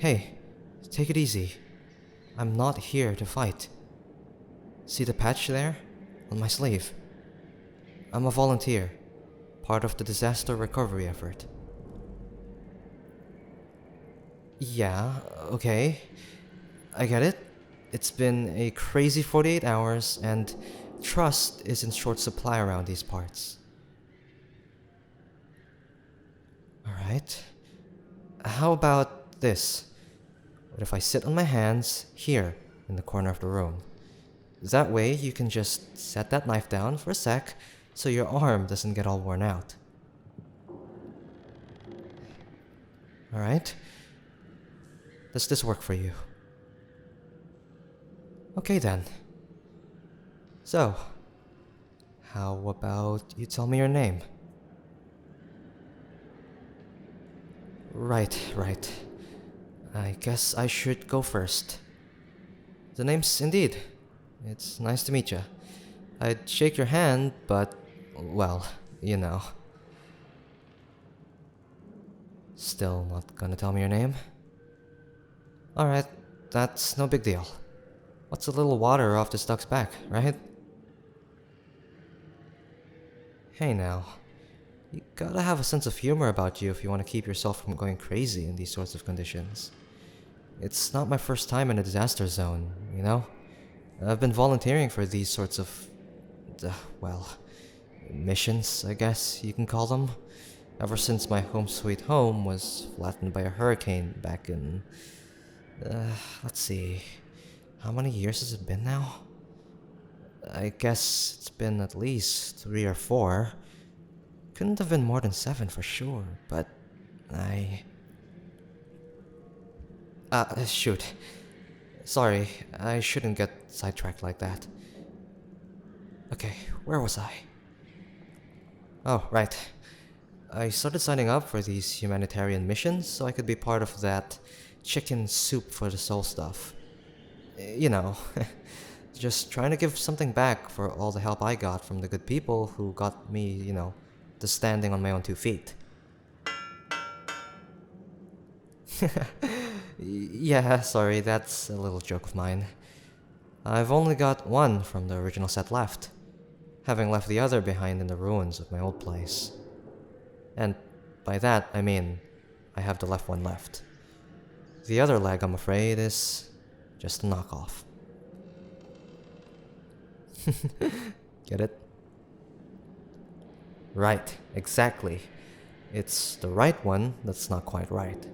Hey, take it easy. I'm not here to fight. See the patch there? On my sleeve. I'm a volunteer, part of the disaster recovery effort. Yeah, okay. I get it. It's been a crazy 48 hours, and trust is in short supply around these parts. Alright. How about this? What if I sit on my hands here in the corner of the room? That way you can just set that knife down for a sec so your arm doesn't get all worn out. Alright? Does this work for you? Okay then. So, how about you tell me your name? Right. I guess I should go first. The name's Indeed. It's nice to meet you. I'd shake your hand, but, well, you know. Still not gonna tell me your name? Alright, that's no big deal. What's a little water off this duck's back, right? Hey now. You gotta have a sense of humor about you if you want to keep yourself from going crazy in these sorts of conditions. It's not my first time in a disaster zone, you know? I've been volunteering for these sorts of, well, missions, I guess you can call them, ever since my home sweet home was flattened by a hurricane back in, let's see, how many years has it been now? I guess it's been at least 3 or 4. Couldn't have been more than 7 for sure, but shoot. Sorry, I shouldn't get sidetracked like that. Okay, where was I? Oh, right. I started signing up for these humanitarian missions so I could be part of that chicken soup for the soul stuff. You know, just trying to give something back for all the help I got from the good people who got me, to standing on my own 2 feet. Yeah, sorry, that's a little joke of mine. I've only got one from the original set left, having left the other behind in the ruins of my old place. And by that, I mean, I have the left one left. The other leg, I'm afraid, is just a knockoff. Get it? Right, exactly. It's the right one that's not quite right.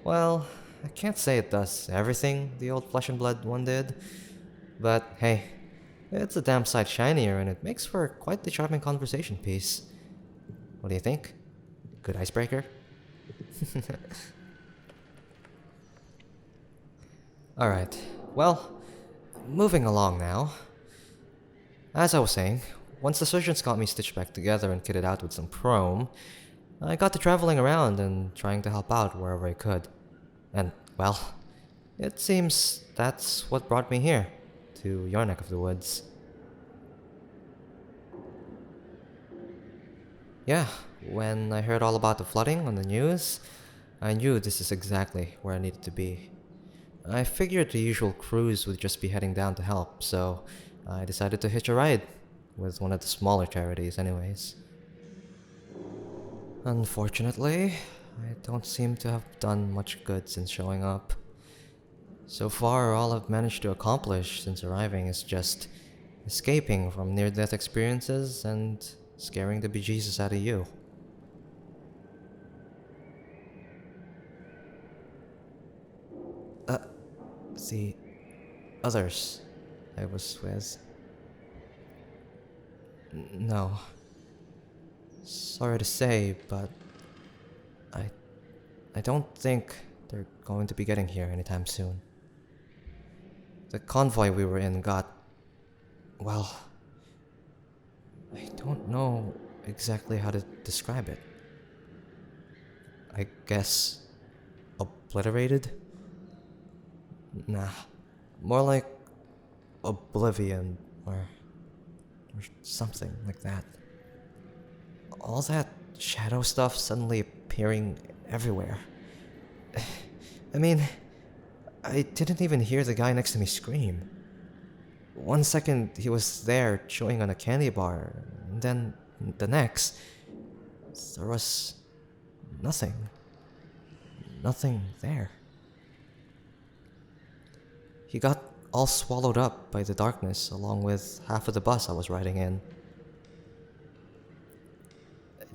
Well, I can't say it does everything the old flesh and blood one did, but hey, it's a damn sight shinier and it makes for quite the charming conversation piece. What do you think? Good icebreaker? Alright, well, moving along now. As I was saying, once the surgeons got me stitched back together and kitted out with some chrome, I got to traveling around and trying to help out wherever I could. And, well, it seems that's what brought me here, to your neck of the woods. Yeah, when I heard all about the flooding on the news, I knew this is exactly where I needed to be. I figured the usual crews would just be heading down to help, so I decided to hitch a ride, with one of the smaller charities anyways. Unfortunately, I don't seem to have done much good since showing up. So far, all I've managed to accomplish since arriving is just escaping from near-death experiences and scaring the bejesus out of you. The others I was with. No. Sorry to say, but I don't think they're going to be getting here anytime soon. The convoy we were in got, well, I don't know exactly how to describe it. I guess obliterated? Nah, more like oblivion or something like that. All that shadow stuff suddenly appearing everywhere. I mean, I didn't even hear the guy next to me scream. One second he was there chewing on a candy bar, and then the next, there was nothing. Nothing there. He got all swallowed up by the darkness along with half of the bus I was riding in.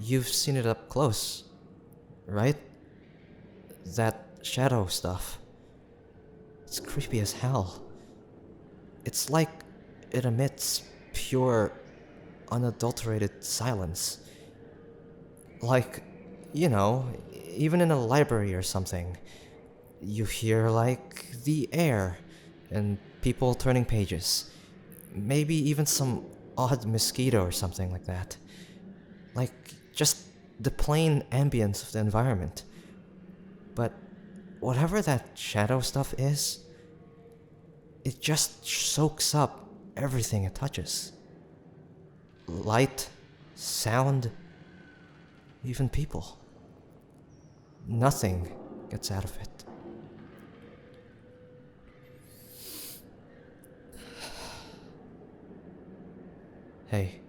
You've seen it up close, right? That shadow stuff. It's creepy as hell. It's like it emits pure, unadulterated silence. Like, you know, even in a library or something, you hear like the air and people turning pages. Maybe even some odd mosquito or something like that. Like, just the plain ambience of the environment. But whatever that shadow stuff is, it just soaks up everything it touches. Light, sound, even people. Nothing gets out of it. Hey,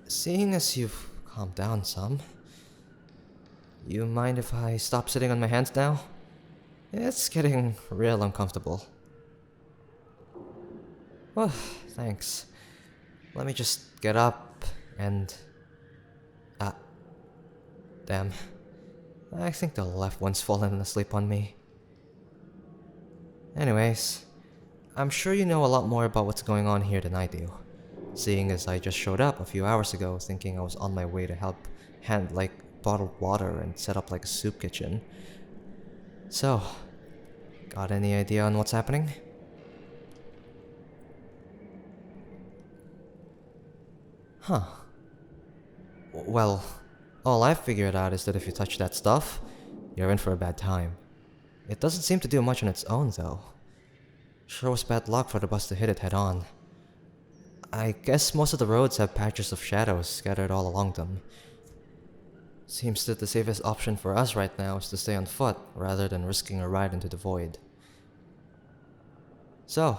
seeing as you've calmed down some, you mind if I stop sitting on my hands now? It's getting real uncomfortable. Oh, thanks. Let me just get up and... Ah. Damn. I think the left one's fallen asleep on me. Anyways, I'm sure you know a lot more about what's going on here than I do, seeing as I just showed up a few hours ago thinking I was on my way to help hand like bottled water and set up like a soup kitchen. So, got any idea on what's happening? Huh. Well, all I've figured out is that if you touch that stuff, you're in for a bad time. It doesn't seem to do much on its own, though. Sure was bad luck for the bus to hit it head on. I guess most of the roads have patches of shadows scattered all along them. Seems that the safest option for us right now is to stay on foot rather than risking a ride into the void. So,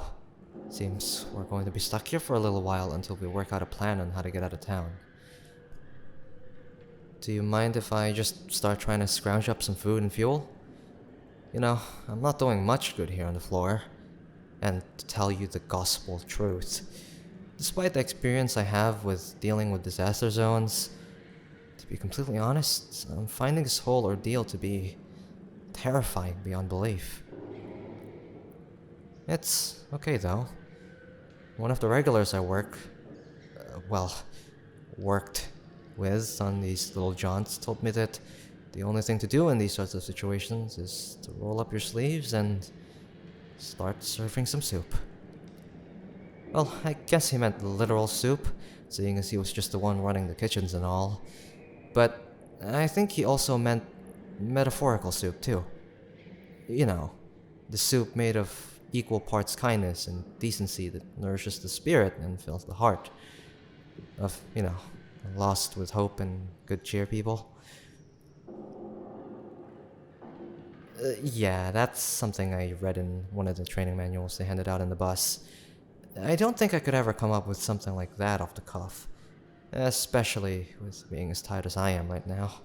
seems we're going to be stuck here for a little while until we work out a plan on how to get out of town. Do you mind if I just start trying to scrounge up some food and fuel? You know, I'm not doing much good here on the floor. And to tell you the gospel truth, despite the experience I have with dealing with disaster zones, to be completely honest, I'm finding this whole ordeal to be terrifying beyond belief. It's okay though. One of the regulars I worked with on these little jaunts told me that the only thing to do in these sorts of situations is to roll up your sleeves and start serving some soup. Well, I guess he meant literal soup, seeing as he was just the one running the kitchens and all. But I think he also meant metaphorical soup too. You know, the soup made of equal parts kindness and decency that nourishes the spirit and fills the heart of, lost with hope and good cheer people. Yeah, that's something I read in one of the training manuals they handed out in the bus. I don't think I could ever come up with something like that off the cuff, especially with being as tired as I am right now.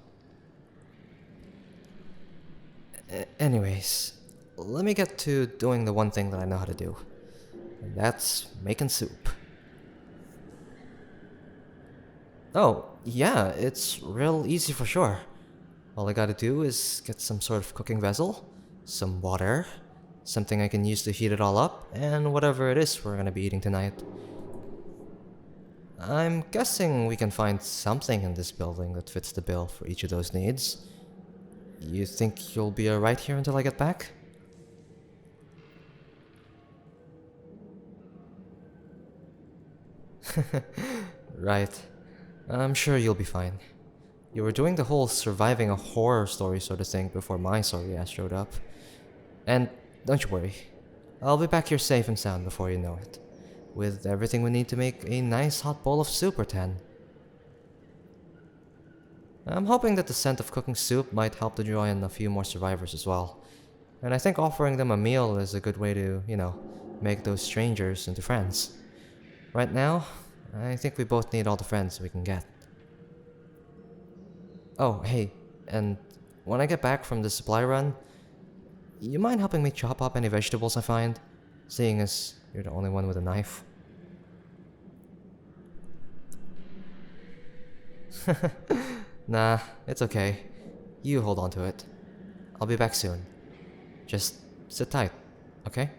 Anyways, let me get to doing the one thing that I know how to do, and that's making soup. Oh, yeah, it's real easy for sure. All I gotta do is get some sort of cooking vessel, some water, something I can use to heat it all up, and whatever it is we're gonna be eating tonight. I'm guessing we can find something in this building that fits the bill for each of those needs. You think you'll be alright here until I get back? Right. I'm sure you'll be fine. You were doing the whole surviving a horror story sort of thing before my sorry ass showed up. And don't you worry, I'll be back here safe and sound before you know it, with everything we need to make a nice hot bowl of soup or 10. I'm hoping that the scent of cooking soup might help to draw in a few more survivors as well. And I think offering them a meal is a good way to, make those strangers into friends. Right now, I think we both need all the friends we can get. Oh, hey, and when I get back from the supply run, you mind helping me chop up any vegetables I find? Seeing as you're the only one with a knife. Nah, it's okay. You hold on to it. I'll be back soon. Just sit tight, okay?